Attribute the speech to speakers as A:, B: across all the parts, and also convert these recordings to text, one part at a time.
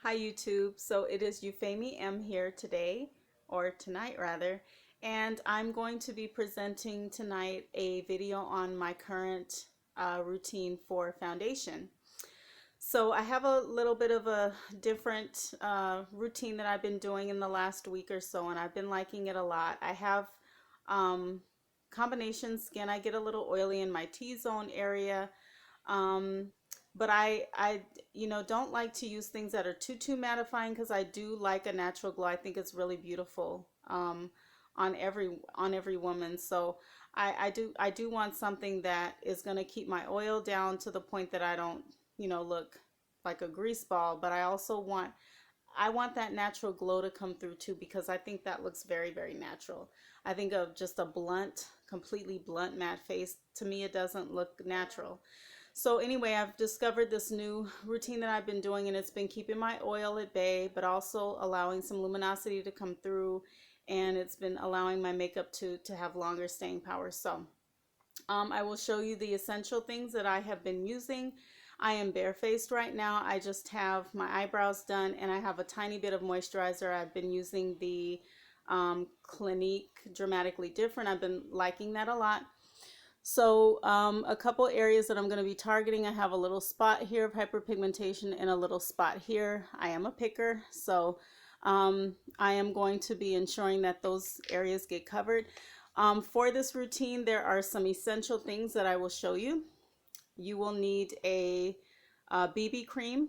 A: Hi YouTube, so it is Euphemie M here today, or tonight rather, and I'm going to be presenting tonight a video on my current routine for foundation. So I have a little bit of a different routine that I've been doing in the last week or so, and I've been liking it a lot. I have um, combination skin. I get a little oily in my T-zone area. Um, but I don't like to use things that are too mattifying because I do like a natural glow. I think it's really beautiful on every woman. So I do want something that is going to keep my oil down to the point that I don't, look like a grease ball. But I want that natural glow to come through too, because I think that looks very natural. I think of just a completely blunt matte face. To me, it doesn't look natural. So anyway, I've discovered this new routine that I've been doing, and it's been keeping my oil at bay, but also allowing some luminosity to come through, and it's been allowing my makeup to have longer staying power. So I will show you the essential things that I have been using. I am barefaced right now. I just have my eyebrows done, and I have a tiny bit of moisturizer. I've been using the Clinique Dramatically Different. I've been liking that a lot. So a couple areas that I'm going to be targeting. I have a little spot here of hyperpigmentation and a little spot here. I am a picker, so I am going to be ensuring that those areas get covered. For this routine, there are some essential things that I will show you. You will need a BB cream,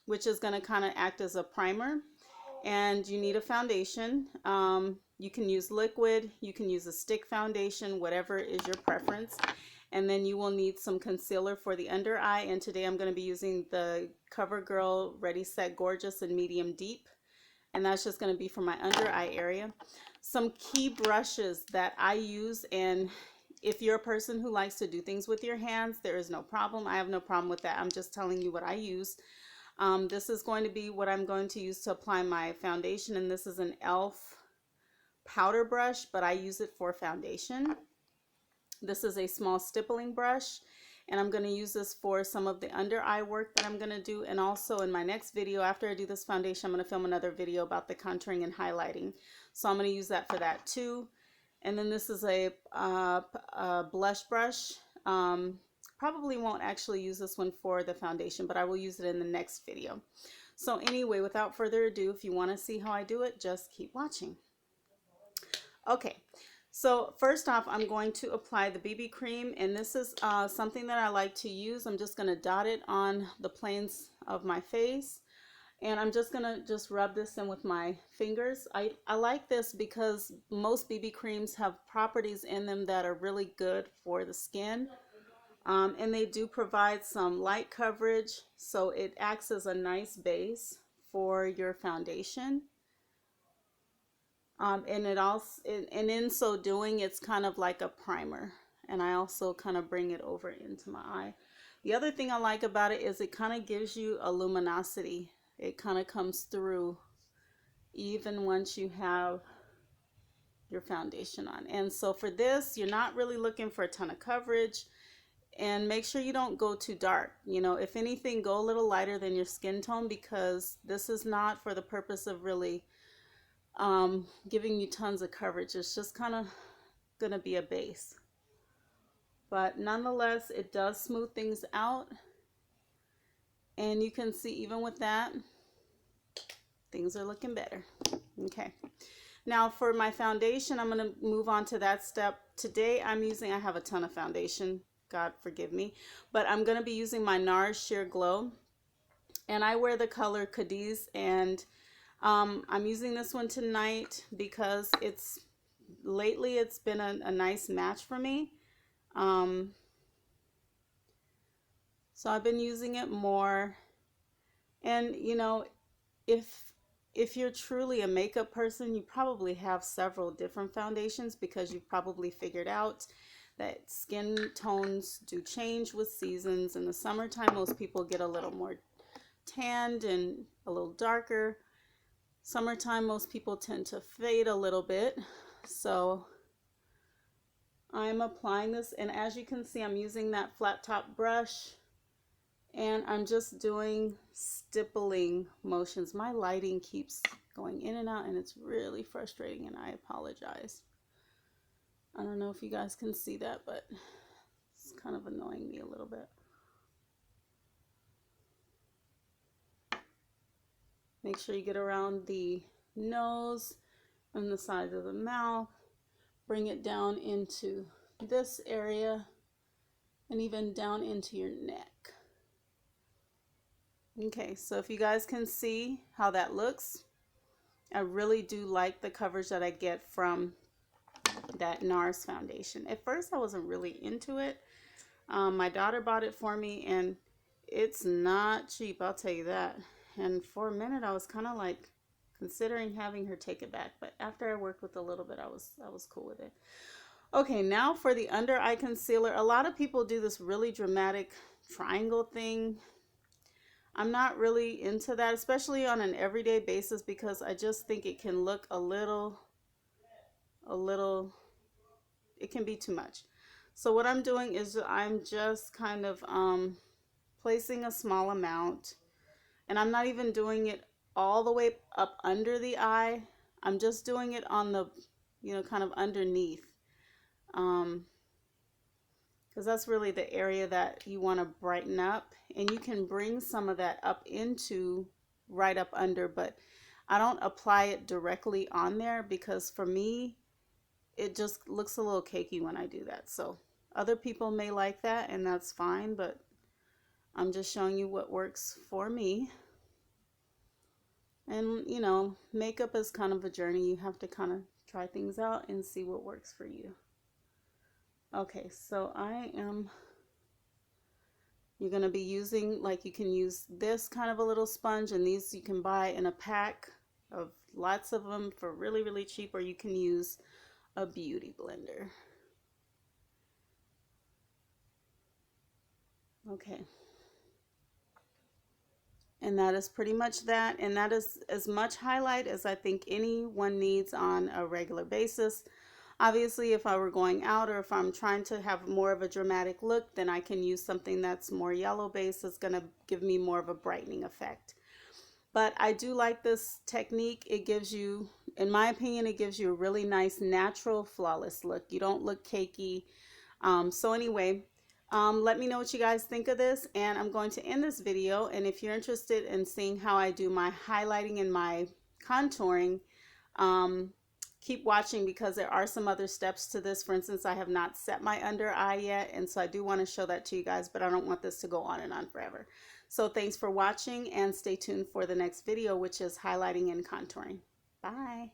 A: which is going to kind of act as a primer, and you need a foundation. You can use liquid, you can use a stick foundation, whatever is your preference. And then you will need some concealer for the under eye, and today I'm going to be using the CoverGirl Ready Set Gorgeous in medium deep, and that's just going to be for my under eye area. Some key brushes that I use, and if you're a person who likes to do things with your hands, there is no problem. I have no problem with that. I'm just telling you what I use. This is going to be what I'm going to use to apply my foundation, and this is an e.l.f. powder brush, but I use it for foundation. This is a small stippling brush, and I'm going to use this for some of the under eye work that I'm going to do, and also in my next video, after I do this foundation, I'm going to film another video about the contouring and highlighting. So I'm going to use that for that too. And then this is a blush brush. Probably won't actually use this one for the foundation, but I will use it in the next video. So anyway, without further ado, if you want to see how I do it, just keep watching. Okay, so first off, I'm going to apply the BB cream, and this is something that I like to use. I'm just going to dot it on the planes of my face, and I'm just going to rub this in with my fingers. I like this because most BB creams have properties in them that are really good for the skin. And they do provide some light coverage, so it acts as a nice base for your foundation. And it also, and in so doing, it's kind of like a primer. And I also kind of bring it over into my eye. The other thing I like about it is it kind of gives you a luminosity. It kind of comes through even once you have your foundation on. And so for this, you're not really looking for a ton of coverage. And make sure you don't go too dark. If anything, go a little lighter than your skin tone, because this is not for the purpose of really giving you tons of coverage. It's just kind of going to be a base. But nonetheless, it does smooth things out. And you can see even with that, things are looking better. Okay. Now for my foundation, I'm going to move on to that step. Today I have a ton of foundation. God forgive me, but I'm going to be using my NARS Sheer Glow, and I wear the color Cadiz, and I'm using this one tonight because lately it's been a nice match for me. So I've been using it more, and if you're truly a makeup person, you probably have several different foundations, because you've probably figured out that skin tones do change with seasons. In the summertime, most people get a little more tanned and a little darker. Summertime, most people tend to fade a little bit. So I'm applying this, and as you can see, I'm using that flat top brush, And I'm just doing stippling motions. My lighting keeps going in and out and it's really frustrating, and I apologize. I don't know if you guys can see that, but it's kind of annoying me a little bit. Make sure you get around the nose and the sides of the mouth. Bring it down into this area and even down into your neck. Okay, so if you guys can see how that looks, I really do like the coverage that I get from that NARS foundation. At first I wasn't really into it. My daughter bought it for me and it's not cheap, I'll tell you that. And for a minute I was kind of like considering having her take it back, but after I worked with a little bit, I was cool with it. Okay, now for the under eye concealer. A lot of people do this really dramatic triangle thing. I'm not really into that, especially on an everyday basis, because I just think it can look a little, it can be too much. So what I'm doing is I'm just kind of placing a small amount, and I'm not even doing it all the way up under the eye. I'm just doing it on the, you know, kind of underneath. Because that's really the area that you want to brighten up, and you can bring some of that up into right up under, but I don't apply it directly on there because for me it just looks a little cakey when I do that. So other people may like that, and that's fine, but I'm just showing you what works for me. And you know, makeup is kind of a journey. You have to kind of try things out and see what works for you. Okay, so you're going to be using, like, you can use this kind of a little sponge, and these you can buy in a pack of lots of them for really, really cheap, or you can use a beauty blender. Okay. And that is pretty much that, and that is as much highlight as I think anyone needs on a regular basis. Obviously, if I were going out or if I'm trying to have more of a dramatic look, then I can use something that's more yellow based. It's going to give me more of a brightening effect. But I do like this technique. It gives you, in my opinion, it gives you a really nice, natural, flawless look. You don't look cakey. So anyway, let me know what you guys think of this, and I'm going to end this video. And if you're interested in seeing how I do my highlighting and my contouring, keep watching, because there are some other steps to this. For instance, I have not set my under eye yet, and so I do want to show that to you guys, but I don't want this to go on and on forever. So thanks for watching, and stay tuned for the next video, which is highlighting and contouring. Bye.